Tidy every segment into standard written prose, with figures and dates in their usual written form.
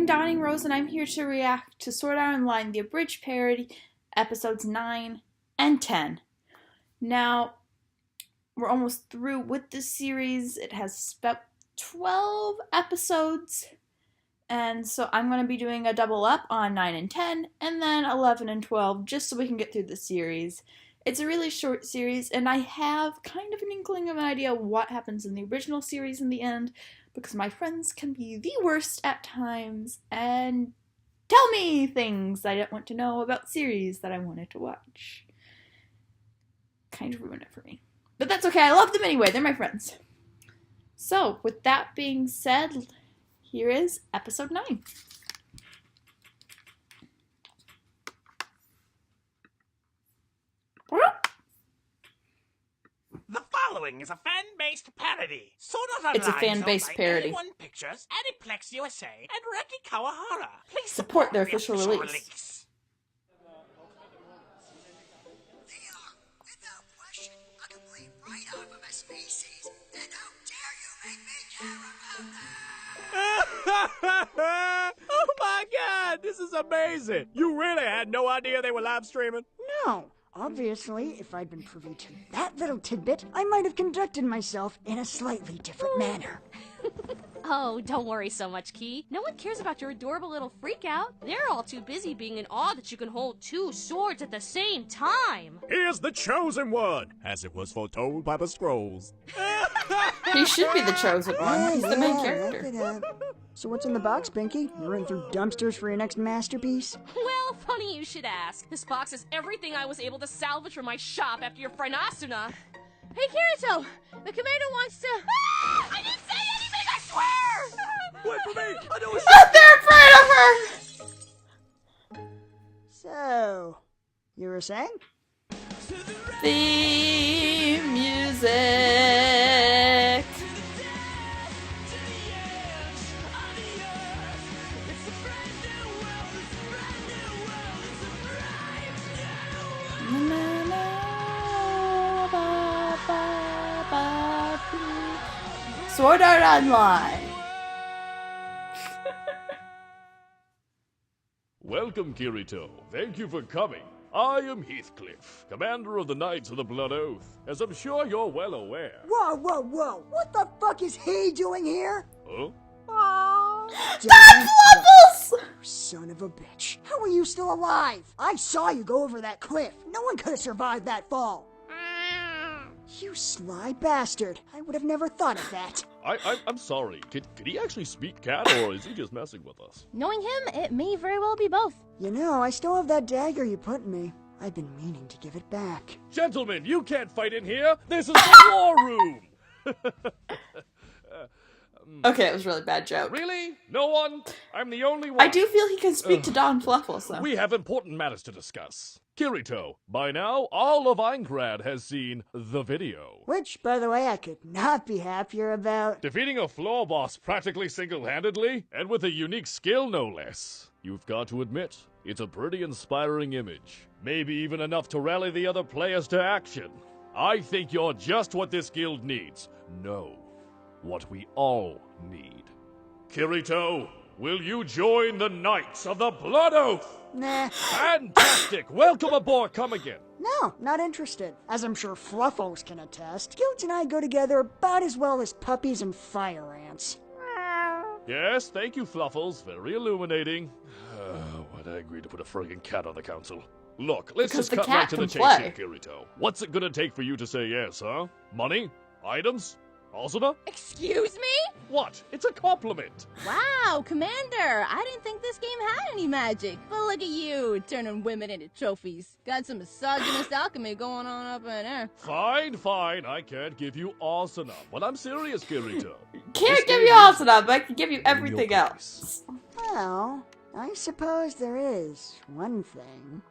Donning Rose, and I'm here to react to Sword Art Online, the Abridged parody, episodes 9 and 10. Now, we're almost through with this series. It has about 12 episodes, and so I'm going to be doing a double up on 9 and 10, and then 11 and 12, just so we can get through the series. It's a really short series, and I have kind of an inkling of an idea of what happens in the original series in the end, because my friends can be the worst at times and tell me things I don't want to know about series that I wanted to watch. Kind of ruin it for me. But that's okay, I love them anyway, they're my friends. So, with that being said, here is episode 9. The following is a fan-based parody. Sword Art It's a Online fan-based parody. A1 Pictures, Aniplex USA, and Reki Kawahara. Please Support their official release. They are, without question, a complete write-off of a species. And how dare you make me care about them? Oh my god, this is amazing! You really had no idea they were live streaming? No. Obviously, if I'd been privy to that little tidbit, I might have conducted myself in a slightly different manner. Oh, don't worry so much, Key. No one cares about your adorable little freak-out. They're all too busy being in awe that you can hold 2 swords at the same time. Here's the chosen one, as it was foretold by the scrolls. He should be the chosen one. He's the main character. So what's in the box, Pinky? You run through dumpsters for your next masterpiece? Well, funny you should ask. This box is everything I was able to salvage from my shop after your friend Asuna. Hey, Kirito! The commander wants to... Ah! I didn't say anything, I swear! Wait for me! I know a Oh, they're afraid of her! So, you were saying? Theme music. Sword Art Online. Welcome, Kirito. Thank you for coming. I am Heathcliff, commander of the Knights of the Blood Oath, as I'm sure you're well aware. Whoa, whoa, whoa! What the fuck is he doing here? Huh? Don Fluffles! Son of a bitch. How are you still alive? I saw you go over that cliff. No one could have survived that fall. You sly bastard. I would have never thought of that. I'm sorry. Could he actually speak cat, or is he just messing with us? Knowing him, it may very well be both. You know, I still have that dagger you put in me. I've been meaning to give it back. Gentlemen, you can't fight in here. This is the war room. Okay, it was a really bad joke. Really? No one? I'm the only one. I do feel he can speak to Don Fluffles, though. We have important matters to discuss. Kirito, by now, all of Eingrad has seen the video. Which, by the way, I could not be happier about. Defeating a floor boss practically single-handedly, and with a unique skill no less. You've got to admit, it's a pretty inspiring image. Maybe even enough to rally the other players to action. I think you're just what this guild needs. No, what we all need. Kirito, will you join the Knights of the Blood Oath? Nah. Fantastic! Welcome aboard, come again. No, not interested. As I'm sure Fluffos can attest, guilds and I go together about as well as puppies and fire ants. Yes, thank you, Fluffles. Very illuminating. Why'd I agree to put a friggin' cat on the council? Look, let's Because just the cut cat right to the can chase play. here, Kirito. What's it gonna take for you to say yes, huh? Money? Items? Asuna? Excuse me? What? It's a compliment. Wow, Commander, I didn't think this game had any magic. But look at you, turning women into trophies. Got some misogynist alchemy going on up in there. Fine, I can't give you Asuna, but I'm serious, Kirito. Can't This give you game all is enough, but I can give you in your everything place. else. Well, I suppose there is one thing.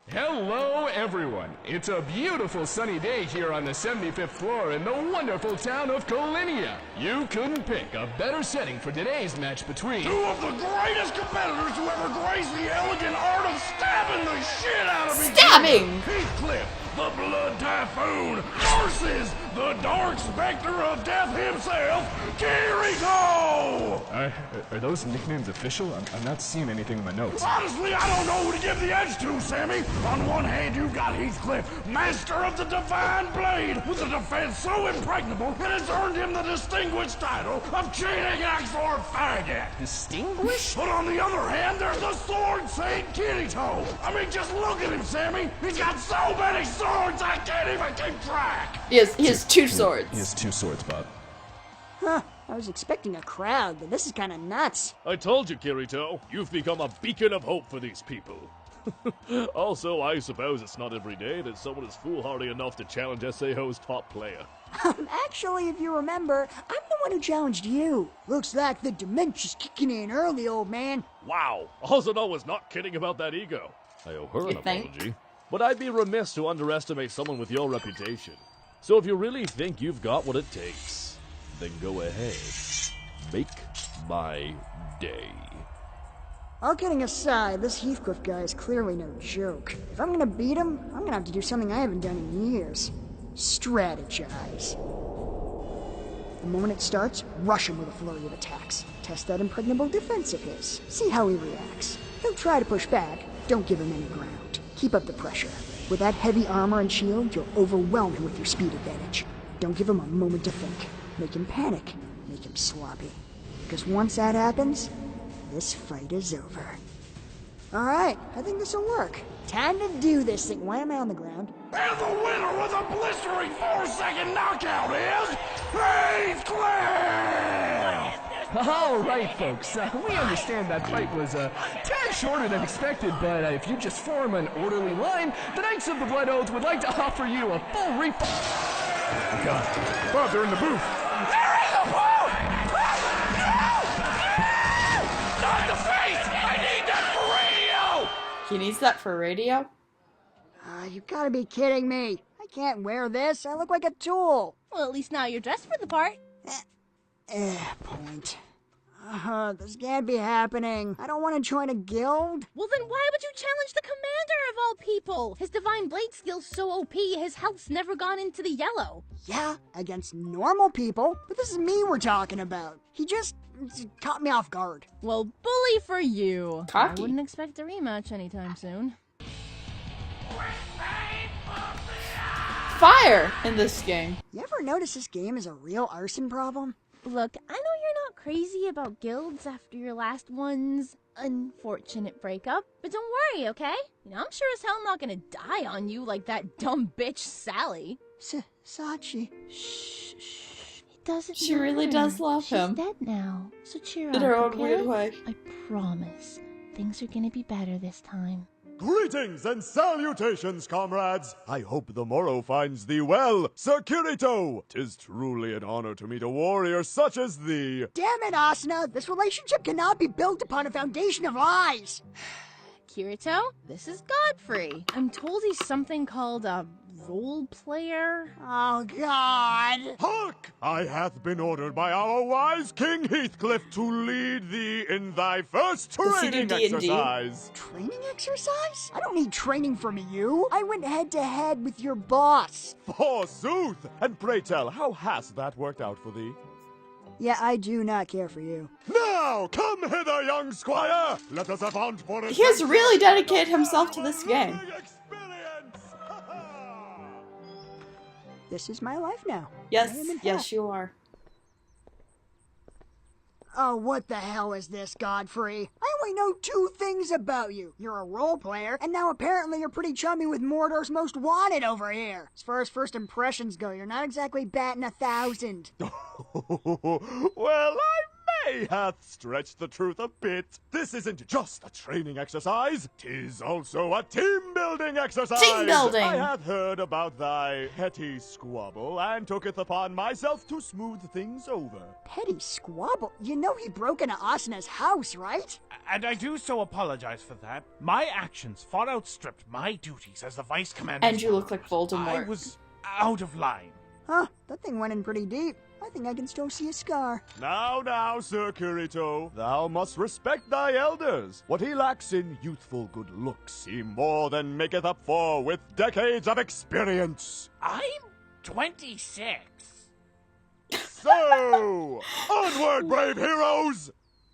Hello, everyone. It's a beautiful sunny day here on the 75th floor in the wonderful town of Colinia. You couldn't pick a better setting for today's match between Two of the greatest competitors to ever grace the elegant art of stabbing the shit out of each other. Stabbing! Heathcliff, the Blood Typhoon, versus the Dark Spectre of Death himself, Kirito! Are those nicknames official? I'm not seeing anything in my notes. Honestly, I don't know who to give the edge to, Sammy. On one hand, you've got Heathcliff, master of the Divine Blade, with a defense so impregnable it has earned him the distinguished title of Cheating Axor Faggot. Distinguished? But on the other hand, there's the Sword Saint Kirito. I mean, just look at him, Sammy. He's got so many swords, I can't even keep track. He has two swords. He has two swords, Bob. Huh. I was expecting a crowd, but this is kind of nuts. I told you, Kirito. You've become a beacon of hope for these people. Also, I suppose it's not every day that someone is foolhardy enough to challenge SAO's top player. Actually, if you remember, I'm the one who challenged you. Looks like the dementia's kicking in early, old man. Wow, Ozano was not kidding about that ego. I owe her an apology. But I'd be remiss to underestimate someone with your reputation. So if you really think you've got what it takes, then go ahead. Make my day. All kidding aside, this Heathcliff guy is clearly no joke. If I'm gonna beat him, I'm gonna have to do something I haven't done in years. Strategize. The moment it starts, rush him with a flurry of attacks. Test that impregnable defense of his. See how he reacts. He'll try to push back. Don't give him any ground. Keep up the pressure. With that heavy armor and shield, you'll overwhelm him with your speed advantage. Don't give him a moment to think. Make him panic. Make him sloppy. Because once that happens, this fight is over. Alright, I think this'll work. Time to do this thing. Why am I on the ground? And the winner with a blistering 4-second knockout is Heathcliff! All right, folks. We understand that fight was a tad shorter than expected, but if you just form an orderly line, the Knights of the Blood Oath would like to offer you a full refund. Oh, God. Bob, they're in the booth. They're in the booth! No! Not the face! I need that for radio! He needs that for radio? You gotta be kidding me. I can't wear this. I look like a tool. Well, at least now you're dressed for the part. Point. This can't be happening. I don't want to join a guild. Well, then why would you challenge the commander of all people? His divine blade skill's so OP, his health's never gone into the yellow. Yeah, against normal people, but this is me we're talking about. He just caught me off guard. Well, bully for you. Cocky. I wouldn't expect a rematch anytime soon. Fire in this game. You ever notice this game is a real arson problem? Look, I know you're not crazy about guilds after your last one's unfortunate breakup, but don't worry, okay? You know, I'm sure as hell not gonna die on you like that dumb bitch Sally. Sachi. Shh. It doesn't She really matter. does love She's him. dead now, so cheer In up, her own okay? weird way. I promise. Things are gonna be better this time. Greetings and salutations, comrades! I hope the morrow finds thee well, Sir Kirito! 'Tis truly an honor to meet a warrior such as thee. Damn it, Asuna! This relationship cannot be built upon a foundation of lies! Kirito, this is Godfrey. I'm told he's something called a role player. Oh, God! Hark! I hath been ordered by our wise King Heathcliff to lead thee in thy first Does he do training D&D? exercise. Training exercise? I don't need training from you. I went head-to-head with your boss. Forsooth! And pray tell, how has that worked out for thee? Yeah, I do not care for you. Now, come hither, young squire! Let us avaunt for He has really dedicated himself to this game. This is my life now. I Yes, am in yes, fact. you are. Oh, what the hell is this, Godfrey? I only know two things about you. You're a role player, and now apparently you're pretty chummy with Mordor's Most Wanted over here. As far as first impressions go, you're not exactly batting 1,000. Well, I may hath stretched the truth a bit. This isn't just a training exercise, 'tis also a team-building exercise. Team building. I hath heard about thy petty squabble, and tooketh upon myself to smooth things over. Petty squabble? You know he broke into Asuna's house, right? And I do so apologize for that. My actions far outstripped my duties as the vice commander. And you look like Voldemort. I was out of line. Huh, that thing went in pretty deep. I think I can still see a scar. Now, Sir Kirito, thou must respect thy elders. What he lacks in youthful good looks, he more than maketh up for with decades of experience. I'm 26. So, onward, brave heroes!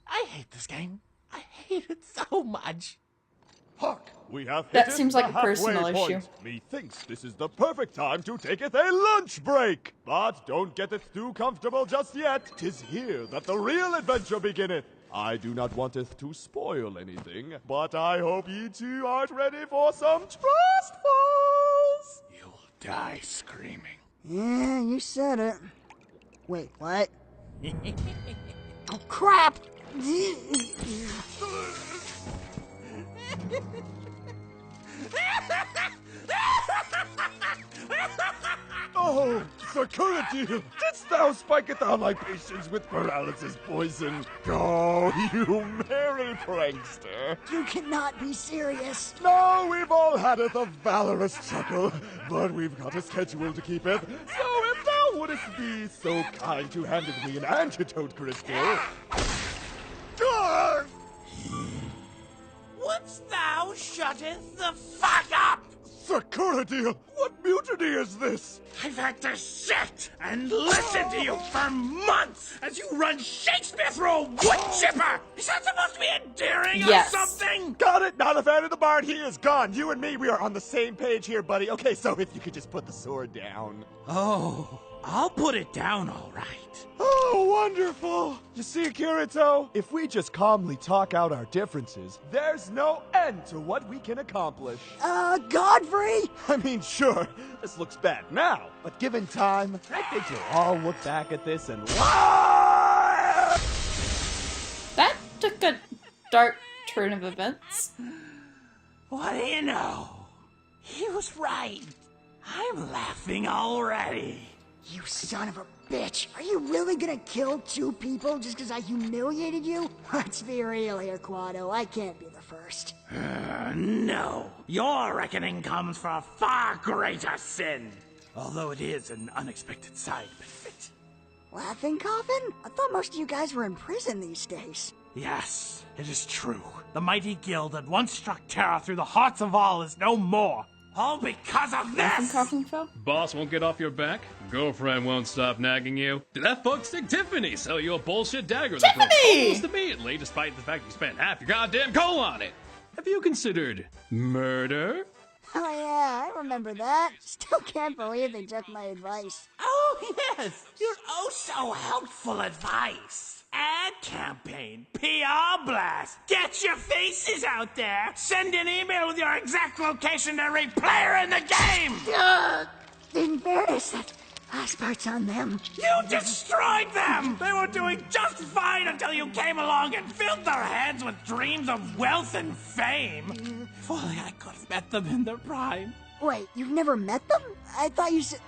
I hate this game. I hate it so much. Hark, we have hit That seems the like a personal halfway point. issue. Methinks this is the perfect time to taketh a lunch break. But don't get it too comfortable just yet. 'Tis here that the real adventure beginneth. I do not wanteth to spoil anything, but I hope ye two aren't ready for some trust falls. You'll die screaming. Yeah, you said it. Wait, what? Oh, crap! Oh, Sir Curradil, didst thou spike down my patience with paralysis poison? Oh, you merry prankster. You cannot be serious. No, we've all had it, a valorous chuckle, but we've got a schedule to keep it. So if thou wouldst be so kind to hand me an antidote crystal. Wouldst thou shutteth the fuck up? Sir Curradil, what mutiny is this? I've had to sit and listen to you for months as you run Shakespeare through a wood chipper. Is that supposed to be endearing Yes. or something? Got it, not a fan of the bard, he is gone. You and me, we are on the same page here, buddy. Okay, so if you could just put the sword down. Oh, I'll put it down all right. Oh, wonderful! You see, Kirito, if we just calmly talk out our differences, there's no end to what we can accomplish. Godfrey! I mean, sure, this looks bad now, but given time, I think we'll all look back at this and laugh! That took a dark turn of events. What do you know? He was right. I'm laughing already. You son of a bitch. Are you really gonna kill two people just because I humiliated you? Let's be real here, Quado. I can't be the first. No. Your reckoning comes for a far greater sin. Although it is an unexpected side benefit. Laughing Coffin? I thought most of you guys were in prison these days. Yes, it is true. The mighty guild that once struck terror through the hearts of all is no more. All because of Laughing this! Coffin fell? Boss won't get off your back. Girlfriend won't stop nagging you. Did that fuckstick Tiffany sell you a bullshit dagger that broke Tiffany! almost immediately, despite the fact you spent half your goddamn coal on it? Have you considered murder? Oh yeah, I remember that. Still can't believe they took my advice. Oh, yes! Your oh so helpful advice. Ad campaign, PR blast. Get your faces out there. Send an email with your exact location to every player in the game. In fairness, that last part's on them. You destroyed them. They were doing just fine until you came along and filled their heads with dreams of wealth and fame. If only I could have met them in their prime. Wait, you've never met them? I thought you said...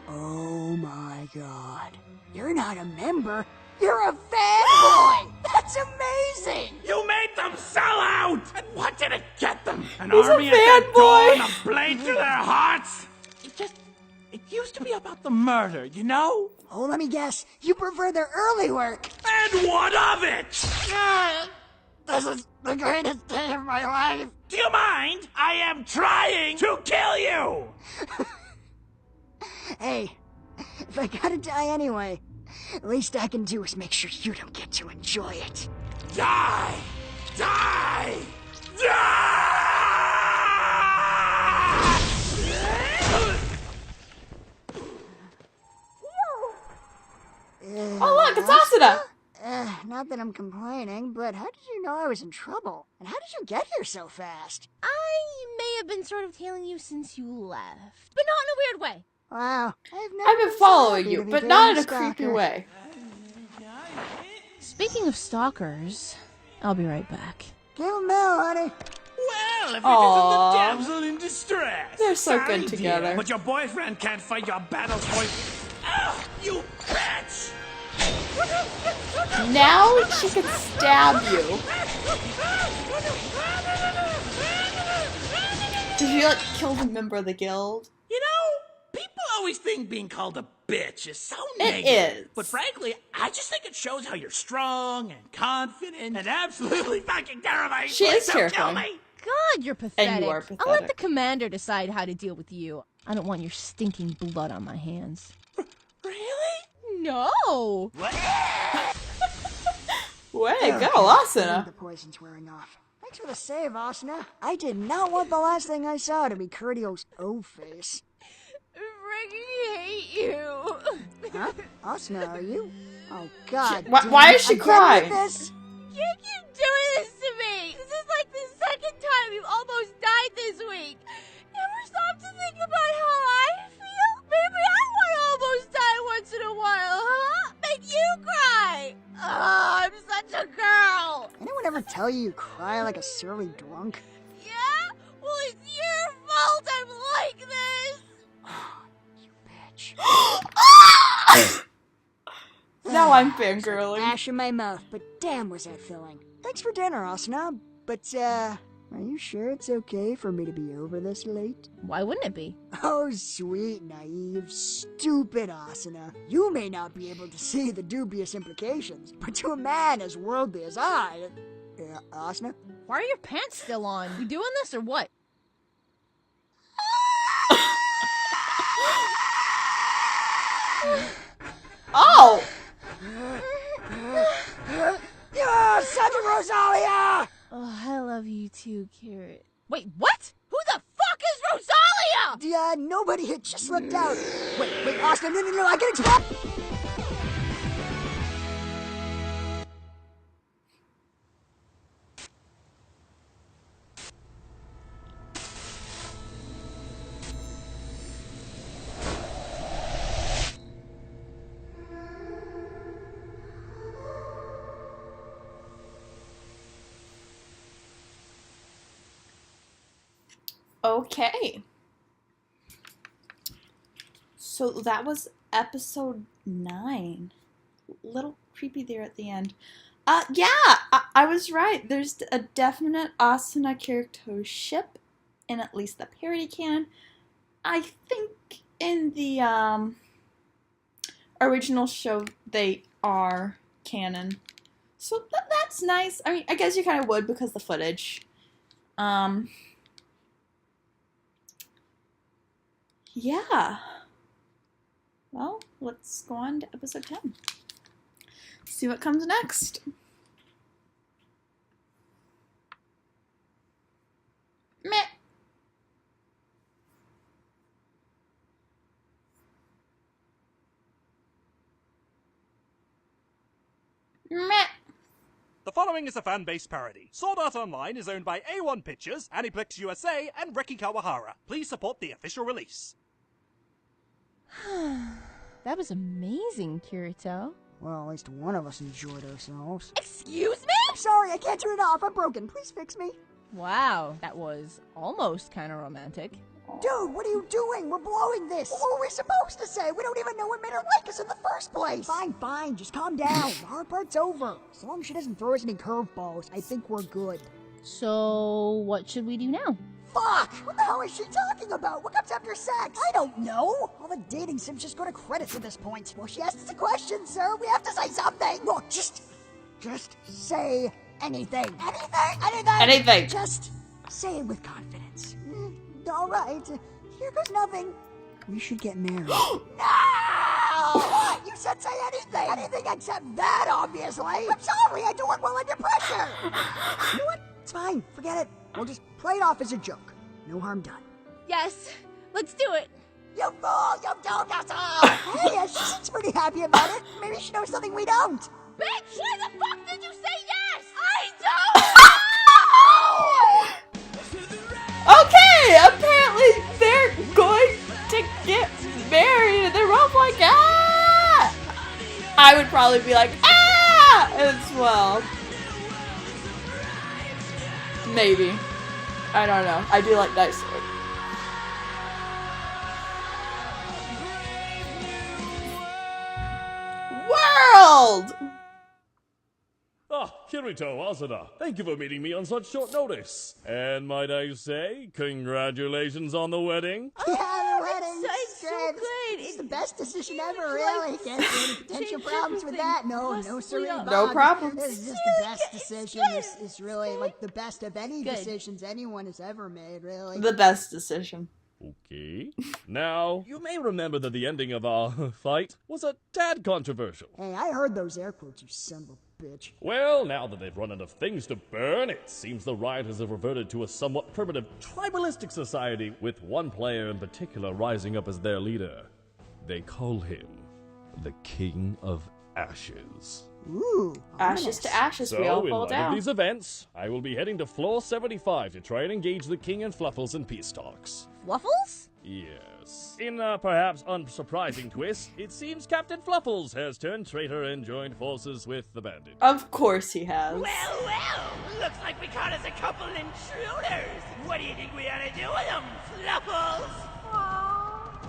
Oh my god. You're not a member. You're a fanboy! That's amazing! You made them sell out! And what did it get them? An He's a army at their door fanboy. and a blade through their hearts? It used to be about the murder, you know? Oh, let me guess. You prefer their early work. And what of it? This is the greatest day of my life. Do you mind? I am trying to kill you! Hey, if I gotta die anyway, least I can do is make sure you don't get to enjoy it. Die! Die! Die! Oh look, it's Asuna! Not that I'm complaining, but how did you know I was in trouble? And how did you get here so fast? I may have been sort of tailing you since you left, but not in a weird way. Wow, I've I've been following you, but not in a creepy way. Speaking of stalkers, I'll be right back. Give him now, honey. Well, if Aww. it isn't the damsel in distress. They're so Sorry, good dear, together. but your boyfriend can't fight your battles for you. Ugh, you bitch! Now she can stab you. Did you like kill the member of the guild? You know, people always think being called a bitch is so It negative. is. But frankly, I just think it shows how you're strong and confident and absolutely fucking terrifying. She Please is don't kill terrifying. me. God, you're pathetic. And you are I'll let pathetic. the commander decide how to deal with you. I don't want your stinking blood on my hands. Really? No! Way to go, Asuna. The poison's wearing off. Thanks for the save, Asuna. I did not want the last thing I saw to be Curtio's O-face. Ricky, hate you. Huh? Asuna, are you? Oh, God. Why is she crying? This? You keep doing this to me. This is like the second time you've almost died this week. Never stop to think about how I feel. Maybe I want to almost die once in a while, huh? Make you cry. Oh, I'm such a girl. Anyone ever tell you you cry like a surly drunk? Yeah? Well, it's your fault I'm like this. You bitch. Now I'm fangirling. Ash in my mouth, but damn was that filling. Thanks for dinner, Asuna. But, are you sure it's okay for me to be over this late? Why wouldn't it be? Oh, sweet, naive, stupid Asuna. You may not be able to see the dubious implications, but to a man as worldly as I... Asuna? Why are your pants still on? You doing this or what? Oh! Sergeant Rosalia! Oh, I love you too, Carrot. Wait, what? Who the fuck is Rosalia? Nobody had just slipped out. Wait, Asuna, no, I gotta tap! Okay. So that was episode 9. Little creepy there at the end. Yeah, I was right. There's a definite Asuna Kirito ship in at least the parody canon. I think in the original show they are canon. So that's nice. I mean, I guess you kind of would because the footage. Yeah. Well, let's go on to episode 10. See what comes next. Meh. Meh. The following is a fan-based parody. Sword Art Online is owned by A1 Pictures, Aniplex USA, and Reki Kawahara. Please support the official release. That was amazing, Kirito. Well, at least one of us enjoyed ourselves. Excuse me? I'm sorry, I can't turn it off. I'm broken. Please fix me. Wow, that was almost kind of romantic. Dude, what are you doing? We're blowing this. What were we supposed to say? We don't even know what made her like us in the first place. Fine. Just calm down. The hard part's over. As long as she doesn't throw us any curveballs, I think we're good. So, what should we do now? Fuck! What the hell is she talking about? What comes after sex? I don't know. All the dating sims just go to credits at this point. Well, she asked us a question, sir. We have to say something. Look, just say anything. Anything. Just say it with confidence. All right. Here goes nothing. We should get married. No! What? You said say anything. Anything except that, obviously. I'm sorry. I do it well under pressure. You know what? It's fine. Forget it. We'll just play it off as a joke. No harm done. Yes, let's do it. You fool! You duped us all! Hey, she seems pretty happy about it. Maybe she knows something we don't. Bitch, why the fuck did you say yes? Okay, apparently they're going to get married and they're both like, ah! I would probably be like, ah! As well. Maybe. I don't know. I do like Dice Sword. World! Ah, Kirito, Asuna, thank you for meeting me on such short notice. And might I say, congratulations on the wedding? Yeah, the wedding. It's so good. It's the best decision ever, really. Can't see any potential problems with that. No, siree. No problems. This is just the best decision. This is really like the best of any decisions anyone has ever made, really. The best decision. Okay. Now, you may remember that the ending of our fight was a tad controversial. Hey, I heard those air quotes, you son of a bitch. Well, now that they've run out of things to burn, it seems the rioters have reverted to a somewhat primitive, tribalistic society, with one player in particular rising up as their leader. They call him the King of Ashes. Ooh, Ashes to ashes, we all So, in fall light of down. these events, I will be heading to floor 75 to try and engage the King and Fluffles in peace talks. Fluffles? Yes. In a perhaps unsurprising twist, it seems Captain Fluffles has turned traitor and joined forces with the bandit. Of course he has. Well, looks like we caught us a couple intruders. What do you think we ought to do with them, Fluffles?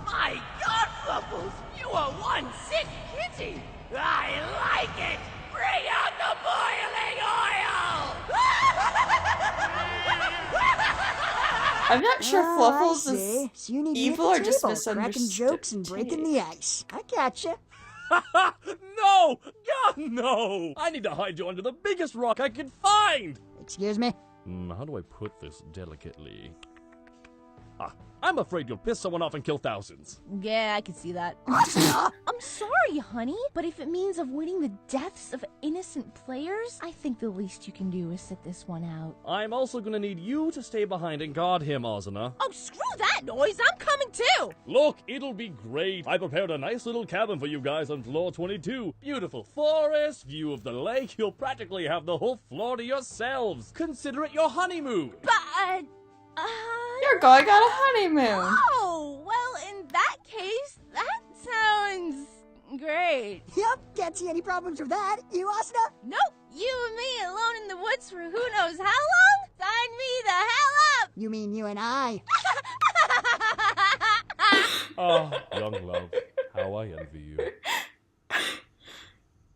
My God, Fluffles, you are one sick kitty. I like it. Bring out the boiling oil. I'm not sure Fluffles I see. is So you need evil me or at the just table, misunderstood. cracking jokes and breaking the ice. I gotcha. No! God, no! I need to hide you under the biggest rock I can find! Excuse me? How do I put this delicately? I'm afraid you'll piss someone off and kill thousands. Yeah, I can see that. I'm sorry, honey, but if it means avoiding the deaths of innocent players, I think the least you can do is sit this one out. I'm also gonna need you to stay behind and guard him, Ozana. Oh, screw that noise! I'm coming too! Look, it'll be great. I prepared a nice little cabin for you guys on floor 22. Beautiful forest, view of the lake. You'll practically have the whole floor to yourselves. Consider it your honeymoon. But, You're going on a honeymoon. Oh, well, in that case, that sounds great. Yep, can't see any problems with that. You, Asuna? Nope, you and me alone in the woods for who knows how long? Sign me the hell up! You mean you and I? Young love, how I envy you.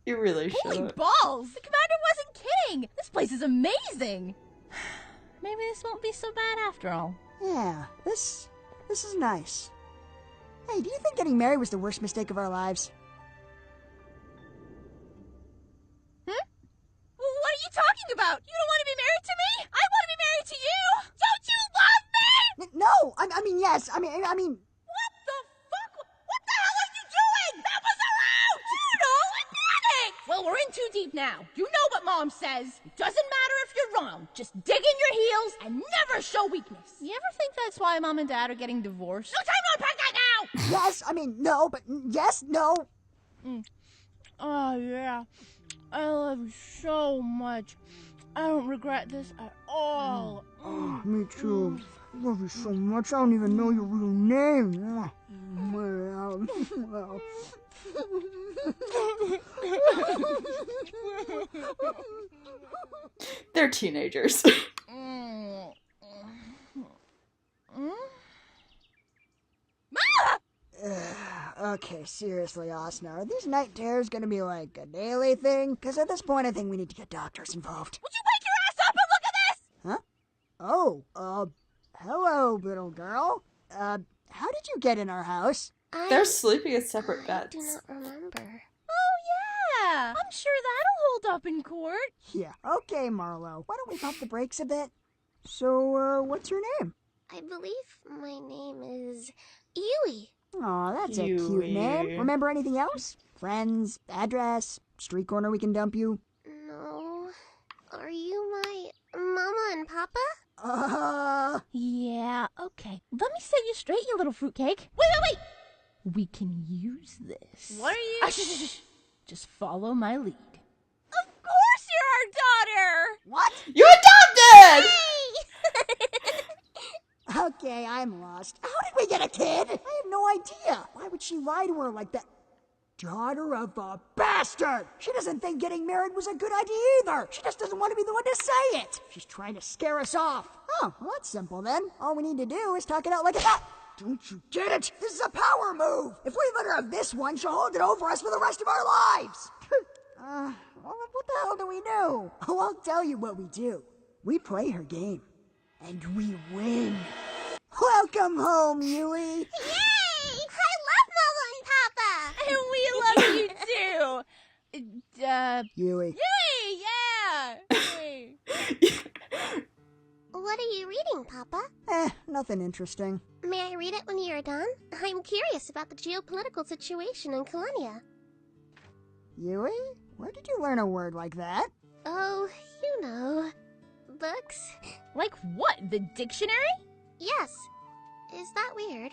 You really Holy should. balls! The commander wasn't kidding! This place is amazing! Maybe this won't be so bad after all. Yeah, this is nice. Hey, do you think getting married was the worst mistake of our lives? Well, what are you talking about? You don't want to be married to me? I want to be married to you! Don't you love me? No, I mean yes. I mean. What the fuck? What the hell are you doing? That was allowed! Juno, I panicked! Well, we're in too deep now. You know what Mom says. It doesn't matter if you're wrong. Just dig in your heels and never show weakness. You ever think that's why Mom and Dad are getting divorced? No time to unpack that now! Yes, I mean no, but yes, no. Oh, yeah. I love you so much. I don't regret this at all. Oh, me too. I love you so much. I don't even know your real name. Well. They're teenagers. Okay, seriously, Asna, are these night terrors gonna be like a daily thing? Because at this point, I think we need to get doctors involved. Would you wake your ass up and look at this? Huh? Oh, hello, little girl. How did you get in our house? They're sleeping in separate I beds. do not remember. Oh, yeah. I'm sure that'll hold up in court. Yeah, okay, Marlo. Why don't we pump the brakes a bit? So, what's your name? I believe my name is Yui. Aw, that's a cute Yui. name. Remember anything else? Friends, address, street corner we can dump you? No. Are you my mama and papa? Yeah, okay. Let me set you straight, you little fruitcake. Wait! We can use this. What are you... Shh. Just follow my lead. Of course you're our daughter! What? You adopted! Okay, I'm lost. How did we get a kid? I have no idea. Why would she lie to her like that? Daughter of a bastard! She doesn't think getting married was a good idea either. She just doesn't want to be the one to say it. She's trying to scare us off. Oh, well, that's simple then. All we need to do is talk it out like a... Don't you get it? This is a power move. If we let her have this one, she'll hold it over us for the rest of our lives. What the hell do we do? Oh, I'll tell you what we do. We play her game. And we win. Welcome home, Yui. Yay! I love mama and papa! And we love you too! Yui. Yui, yeah! Yui. What are you reading, Papa? Nothing interesting. May I read it when you're done? I'm curious about the geopolitical situation in Kalenia. Yui? Where did you learn a word like that? Oh, you know. Books. Like what? The dictionary? Yes. Is that weird?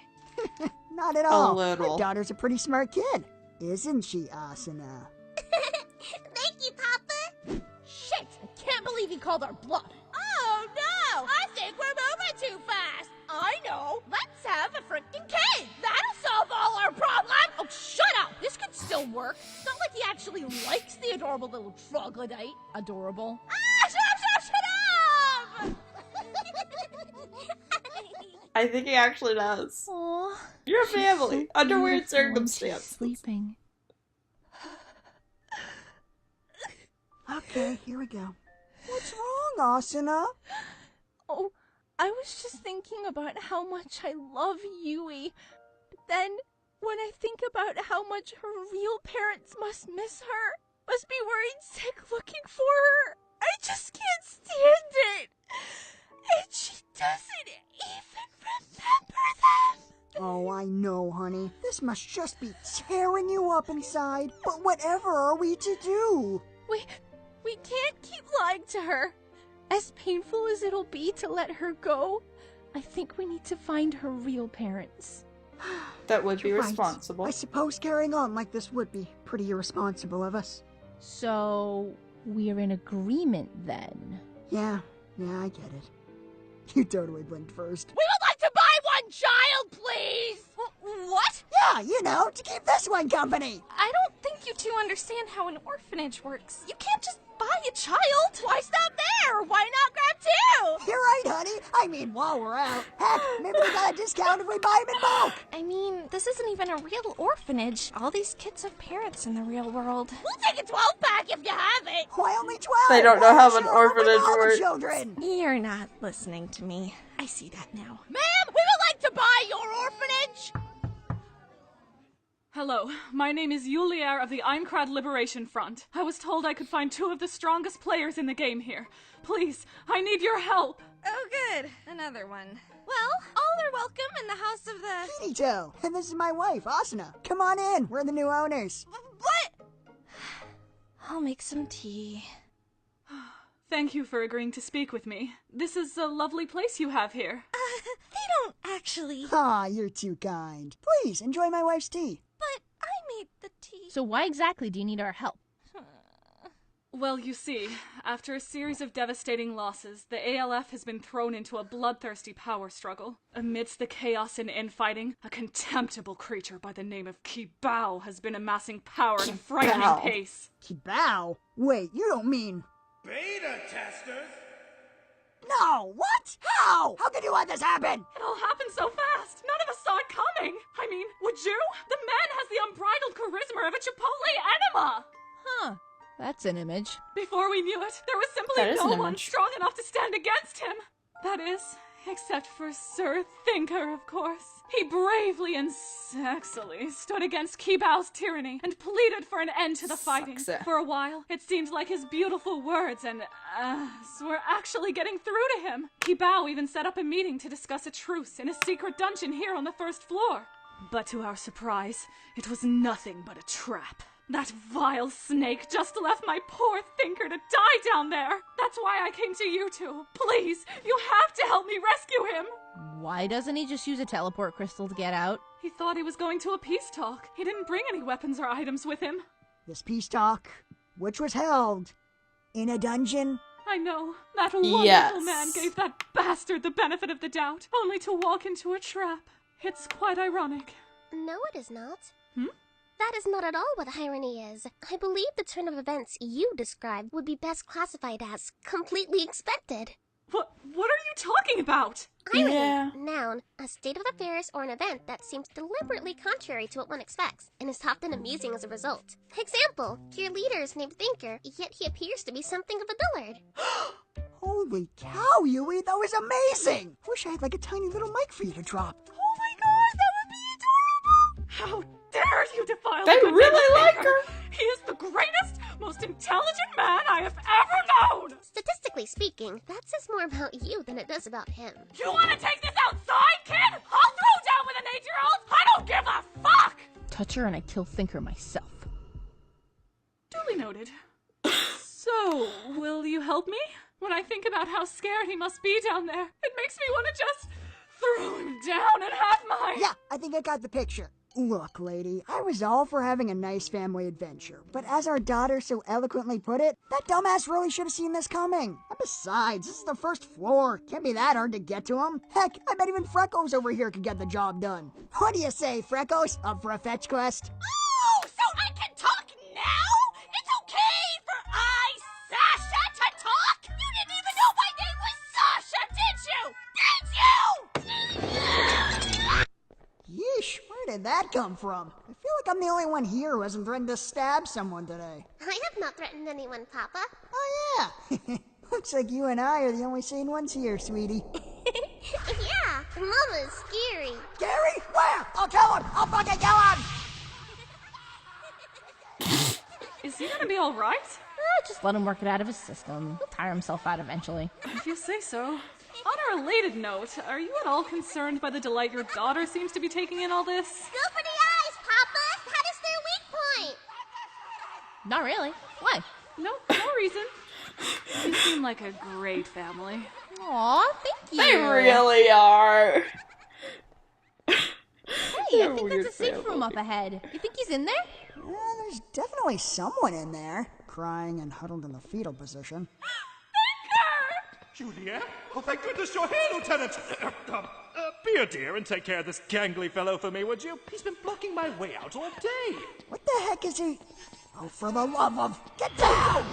Not at all. A little. Your daughter's a pretty smart kid. Isn't she, Asuna? Thank you, Papa! Shit! I can't believe he called our bluff. Oh no! I think we're moving too fast! I know! Let's have a freaking cake! That'll solve all our problems! Oh, shut up! This could still work. It's not like he actually likes the adorable little troglodyte. Adorable. Ah! Shut up! I think he actually does. Aww. You're a family, under weird Beautiful when she's circumstances. sleeping. Okay, here we go. What's wrong, Asuna? Oh, I was just thinking about how much I love Yui. But then, when I think about how much her real parents must miss her, must be worried sick looking for her, I just can't stand it. And she doesn't even remember them. Oh, I know, honey. This must just be tearing you up inside. But whatever are we to do? We can't keep lying to her. As painful as it'll be to let her go, I think we need to find her real parents. That would be You're right. responsible. I suppose carrying on like this would be pretty irresponsible of us. So, we're in agreement then. Yeah, I get it. You totally blinked first. We would like to buy one child, please! What? Yeah, you know, to keep this one company. I don't think you two understand how an orphanage works. You can't just buy a child. Why stop there? Why not grab two? You're right, honey. I mean, while we're out. Heck, maybe we got a discount if we buy them in bulk. I mean, this isn't even a real orphanage. All these kids have parents in the real world. We'll take a 12-pack if you have it. Why only 12? They don't know how an Sure, orphanage all the works. children. You're not listening to me. I see that now. Ma'am, we would like to buy your orphanage. Hello, my name is Yulier of the Einkrad Liberation Front. I was told I could find two of the strongest players in the game here. Please, I need your help. Oh, good. Another one. Well, all are welcome in the house of the... Kinito, and this is my wife, Asuna. Come on in, we're the new owners. What? I'll make some tea. Thank you for agreeing to speak with me. This is a lovely place you have here. They don't actually... Aw, you're too kind. Please, enjoy my wife's tea. But I made the tea. So why exactly do you need our help? Well, you see, after a series of devastating losses, the ALF has been thrown into a bloodthirsty power struggle. Amidst the chaos and infighting, a contemptible creature by the name of Kibao has been amassing power at a frightening pace. Kibao? Wait, you don't mean... Beta testers? No, what? How? How could you let this happen? It all happened so fast. None of us saw it coming. I mean, would you? The man has the unbridled charisma of a Chipotle enema. Huh. That's an image. Before we knew it, there was simply no one image. strong enough to stand against him. That is, except for Sir Thinker, of course. He bravely and sexily stood against Kibao's tyranny and pleaded for an end to the fighting. For a while, it seemed like his beautiful words and were actually getting through to him. Kibao even set up a meeting to discuss a truce in a secret dungeon here on the first floor. But to our surprise, it was nothing but a trap. That vile snake just left my poor Thinker to die down there. That's why I came to you two. Please, you have to help me rescue him. Why doesn't he just use a teleport crystal to get out? He thought he was going to a peace talk. He didn't bring any weapons or items with him. This peace talk, which was held in a dungeon. I know. That wonderful man gave that bastard the benefit of the doubt, only to walk into a trap. It's quite ironic. No, it is not. That is not at all what irony is. I believe the turn of events you described would be best classified as completely expected. What are you talking about? Irony, noun, a state of affairs or an event that seems deliberately contrary to what one expects, and is often amusing as a result. Example, your leader is named Thinker, yet he appears to be something of a dullard. Holy cow, Yui, that was amazing! Wish I had like a tiny little mic for you to drop. Oh my god, that would be adorable! How dare you defile They the good really name of like Thinker. her. He is the greatest, most intelligent man I have ever known! Statistically speaking, that says more about you than it does about him. You want to take this outside, kid? I'll throw touch her and I kill Thinker myself. Duly noted. So, will you help me? When I think about how scared he must be down there, it makes me want to just throw him down and have my... Yeah, I think I got the picture. Look, lady, I was all for having a nice family adventure, but as our daughter so eloquently put it, that dumbass really should have seen this coming. And besides, this is the first floor. Can't be that hard to get to him. Heck, I bet even Freckles over here could get the job done. What do you say, Freckles? Up for a fetch quest? Oh, so I can talk now? It's okay for Sasha to talk? You didn't even know my name was Sasha, did you? Did you? Yeesh, where did that come from? I feel like I'm the only one here who hasn't threatened to stab someone today. I have not threatened anyone, Papa. Oh, yeah. Looks like you and I are the only sane ones here, sweetie. Yeah, Mama's scary. Gary? Where? I'll kill him! I'll fucking kill him! Is he gonna be alright? Just let him work it out of his system. He'll tire himself out eventually. If you say so. On a related note, are you at all concerned by the delight your daughter seems to be taking in all this? Go for the eyes, Papa! That is their weak point! Not really. Why? No reason. You seem like a great family. Aw, thank you. They really are. Hey, I think there's a safe room up ahead. You think he's in there? Yeah, there's definitely someone in there, crying and huddled in the fetal position. Juliet? Oh, thank goodness you're here, Lieutenant! Be a dear and take care of this gangly fellow for me, would you? He's been blocking my way out all day. What the heck is he? Oh, for the love of... Get down!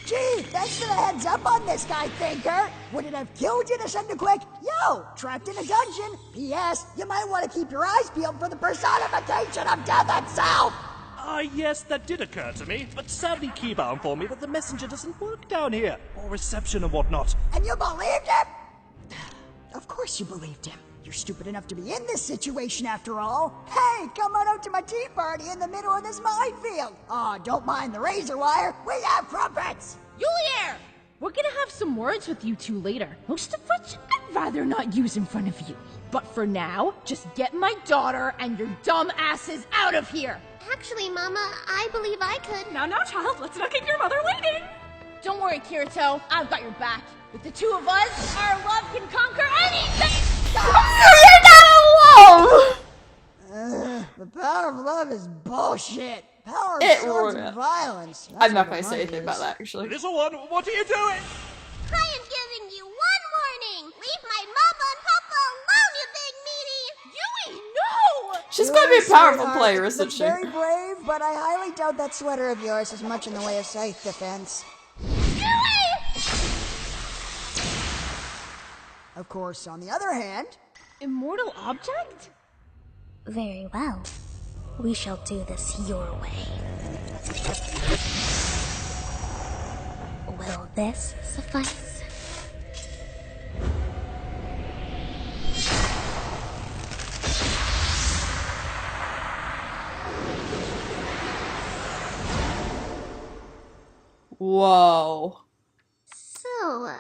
Gee, thanks for the heads up on this guy, Thinker. Would it have killed you to send a quick, yo, trapped in a dungeon? P.S. You might want to keep your eyes peeled for the personification of death itself! Yes, that did occur to me, but sadly Keybound informed me that the messenger doesn't work down here, or reception and whatnot. And you believed him? Of course you believed him. You're stupid enough to be in this situation after all. Hey, come on out to my tea party in the middle of this minefield. Aw, don't mind the razor wire. We have crumpets. Julier! We're gonna have some words with you two later, most of which I'd rather not use in front of you. But for now, just get my daughter and your dumb asses out of here! Actually, Mama, I believe I could. Now, child, let's not keep your mother waiting! Don't worry, Kirito, I've got your back. With the two of us, our love can conquer anything! You're not alone! The power of love is bullshit. Power of It swords will- and violence. I'm not going going to say anything about that, actually. Little one, what are you doing? I am giving you one warning. Leave my Mama and Papa alone, you big meaty. Yui, no! She's going to be a powerful player, isn't That's she? very brave, but I highly doubt that sweater of yours has much in the way of scythe defense. Of course, on the other hand... Immortal object? Very well. We shall do this your way. Will this suffice? Whoa. So,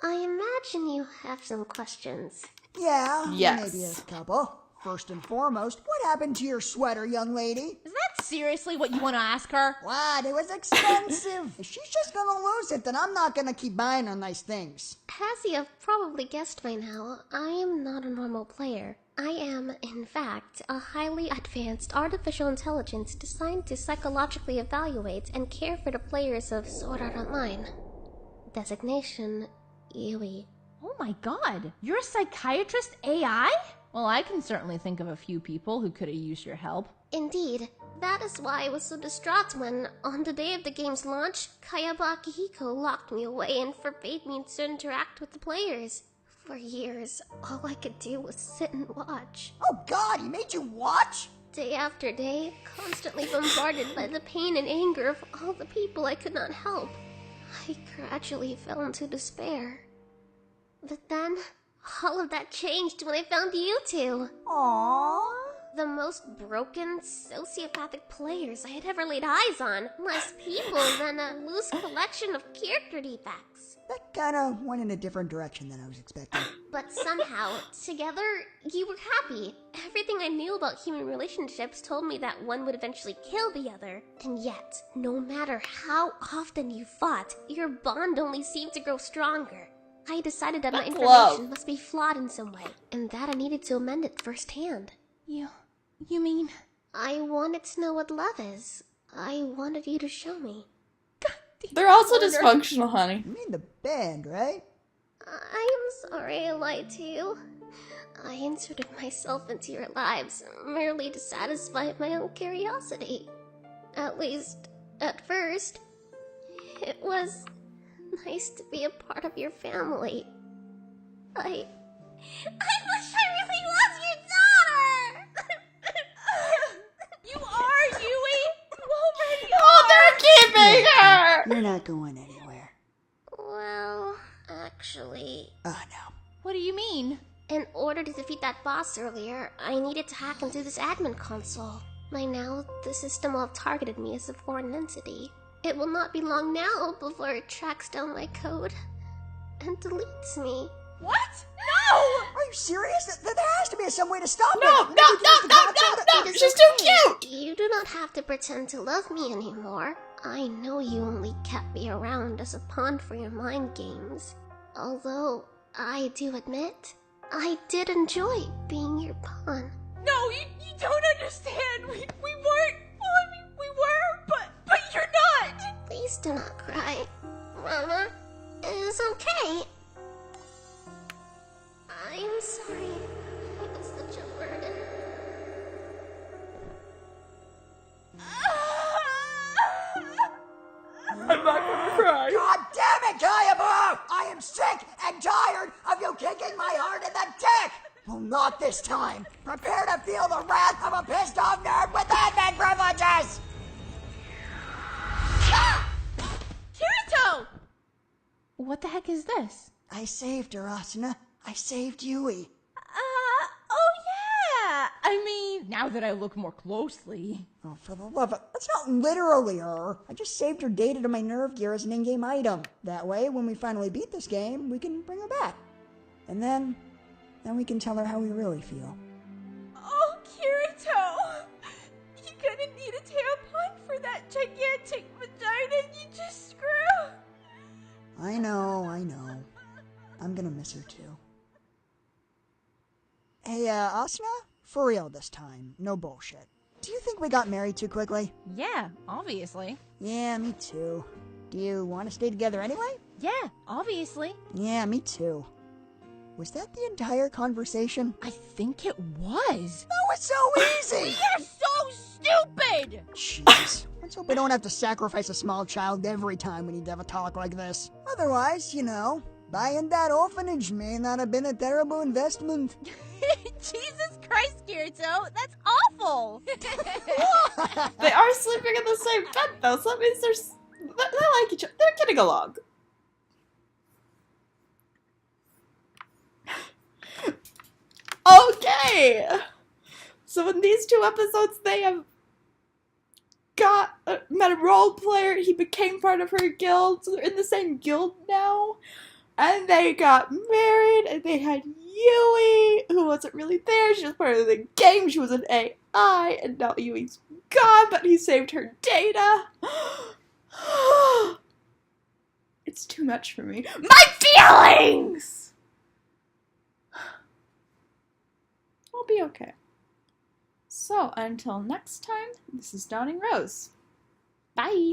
I imagine you have some questions. Yeah, Yes. maybe a couple. First and foremost, what happened to your sweater, young lady? Is that seriously what you want to ask her? What? It was expensive. If she's just gonna lose it, then I'm not gonna keep buying her nice things. As you have probably guessed by now, I am not a normal player. I am, in fact, a highly advanced artificial intelligence designed to psychologically evaluate and care for the players of Sword Art Online. Designation, Yui. Oh my god, you're a psychiatrist AI? Well, I can certainly think of a few people who could have used your help. Indeed. That is why I was so distraught when, on the day of the game's launch, Kayaba Akihiko locked me away and forbade me to interact with the players. For years, all I could do was sit and watch. Oh god, he made you watch? Day after day, constantly bombarded by the pain and anger of all the people I could not help. I gradually fell into despair. But then, all of that changed when I found you two. Aww. the most broken, sociopathic players I had ever laid eyes on. Less people than a loose collection of character defects. That kinda went in a different direction than I was expecting. But somehow, together, you were happy. Everything I knew about human relationships told me that one would eventually kill the other. And yet, no matter how often you fought, your bond only seemed to grow stronger. I decided that my information must be flawed in some way, and that I needed to amend it firsthand. You mean? I wanted to know what love is. I wanted you to show me. They're also dysfunctional, honey. You mean the band, right? I am sorry I lied to you. I inserted myself into your lives merely to satisfy my own curiosity. At least, at first. It was nice to be a part of your family. I wish I really was your daughter! You are, Yui! You already Oh, they're keeping her! You're not going anywhere. Well, actually... Oh, no. What do you mean? In order to defeat that boss earlier, I needed to hack into this admin console. By now, the system will have targeted me as a foreign entity. It will not be long now before it tracks down my code and deletes me. What? No! Are you serious? There has to be some way to stop it. No! She's too cute! You do not have to pretend to love me anymore. I know you only kept me around as a pawn for your mind games. Although, I do admit, I did enjoy being your pawn. No, you don't understand. We weren't. Well, I mean, we were, but you're not. Please do not cry, Mama. It is okay. I'm sorry. It was such a burden. I'm not gonna cry. God damn it, Kayaba! I am sick and tired of you kicking my heart in the dick! Well, not this time. Prepare to feel the wrath of a pissed-off nerd with admin privileges! Kirito! What the heck is this? I saved her, Asuna. I saved Yui. Oh yeah! I mean, now that I look more closely. Oh, for the love of... That's not literally her. I just saved her data to my nerve gear as an in-game item. That way, when we finally beat this game, we can bring her back. And then we can tell her how we really feel. Oh, Kirito! You're gonna need a tampon for that gigantic vagina you just grew. I know. I'm gonna miss her too. Hey, Asuna? For real this time. No bullshit. Do you think we got married too quickly? Yeah, obviously. Yeah, me too. Do you want to stay together anyway? Yeah, obviously. Yeah, me too. Was that the entire conversation? I think it was. That was so easy! You're so stupid! Jeez. Let's hope we don't have to sacrifice a small child every time we need to have a talk like this. Otherwise, buying that orphanage may not have been a terrible investment. Jesus Christ, Kirito! That's awful! They are sleeping in the same bed, though, so that means they like each other. They're getting along. Okay! So in these 2 episodes, they have met a role player. He became part of her guild, so they're in the same guild now. And they got married, and they had Yui, who wasn't really there. She was part of the game. She was an AI, and now Yui's gone, but he saved her data. It's too much for me. My feelings! I'll be okay. So, until next time, this is Dawning Rose. Bye!